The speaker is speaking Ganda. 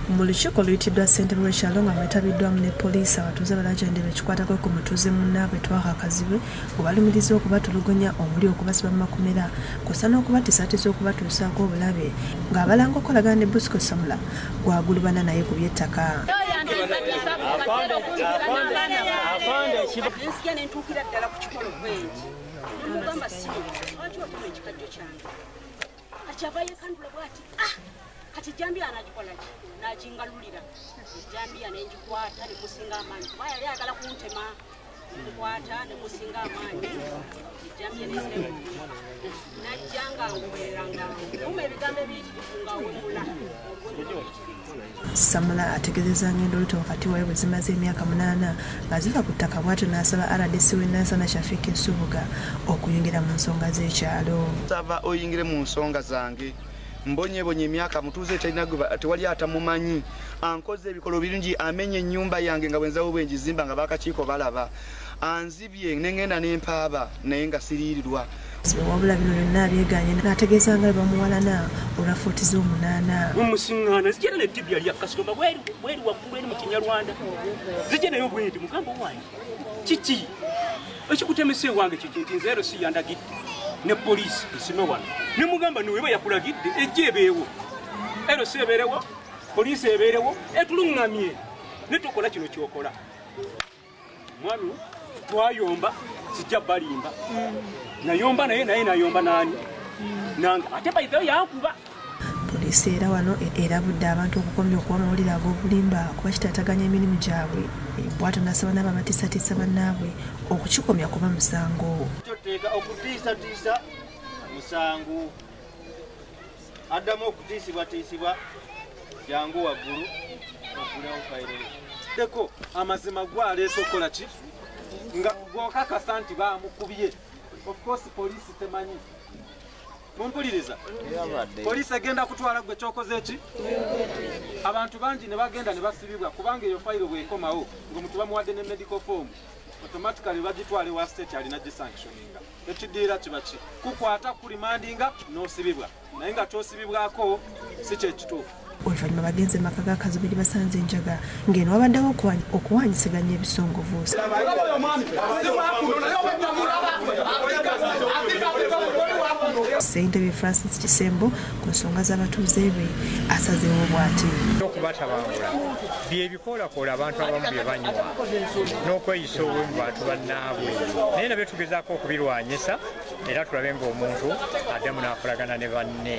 Mu lukiiko oluyitiddwa ssentebe w'ekyalo nga mwetabiddwamu ne poliisi abatuuze balajaana ekikwatako ku mutuuze munnaabwe Twaha Kazibwe obalumiriza okubatulugunya omuli okubasiba mu makomera kw'ossa n'okubatiisatiisa okubatuusaako obulabe ng'abalanga okolagana ne Bosco Samula gwagulubana naye ku by'ettaka. Kati jambi anajikola ki najingalulira jambi anenjikwata ne musinga amani baya yali agala kuntema kukwata ne musinga amani jambi anenjikwata najanga ngweranga kuma ebigambo ebiri nga wemula Samula ategeezezza ngendo oluto wakati wawe bwe zimaze emyaka 8 nga ziva ku ttaka bw'atyo n'asaba RDC w'ennansana Shafiiki Nsubuga okuyingira mu nsonga z'ekyalo. Saba oyingire mu nsonga zange mbonye emyaka mutuuze tewali atamumanyi ankoze ebikolo birungi amenye ennyumba yange nga bwenzawo bwenjizimba nga bakakiiko balaba anzibye nengenda n'empaaba naye nga siriirirwa. Wabula bino byonna abyeganye n'ategeeza nga bamuwalana olwafuuti z'omunaana. Omusiŋŋaana zijja n'ettibya lya kasitoma bweri waggulu eri mu Kinyarwanda zijja nayo bwenti mugamba wange kiki ekikutemesa ewange kiki nti nze si yandagidde ne poliisi nsime wano ne mugamba niweba yakulagidde ejja ebeewo erosi ebeerewo poliisi ebeerewo etuluŋŋamye ne tukola kino kyokola mwami twayomba sijja balimba nayomba naye nayomba nani nange ate bayiveyo yankuba. Poliisi era wano erabudde abantu okukomya okuwa amawulire ag'obulimba kuba kitaataganya emirimu gyabwe bw'atyo n'asaba n'ababatiisatiisa bannaabwe okukikomya kuba musango. Kyoteeka okutiisatiisa musango addamu okutiisibwatiisibwa jangu waggulu okulewo fayiro deko amazima gwaleese okukola ki nga gwokakasa nti bamukubye. Of course poliisi temanyi mumpuliriza poliisi egenda kutwala gwe kyokoze ki abantu bangi ne bagenda ne basibibwa kubanga eyo fayiro bwekomawo ng'omuntu bamuwadde ne medical form automatically bagitwale wa state alina gisanctioninga ekidiira kiba ki kukwata kulimandinga n'osibibwa naye nga kyosibibwako si kyekituufu. Oluvannyuma bagenze maka ga Kazibwe basanze enjaga ng'eno wabaddewo okuwanyisaganya ebisongovu. Ssentebe Francis Kisembo ku nsonga z'abatuuze be asazeewo bw'ati. Okubatabangula byebikoolakoola abantu abamu bye banywa n'okweyisa obubi mu bantu bannaabwe naye nabyo tugezaako okubirwanyisa era tulabe ng'omuntu addamu n'akolagana ne banne.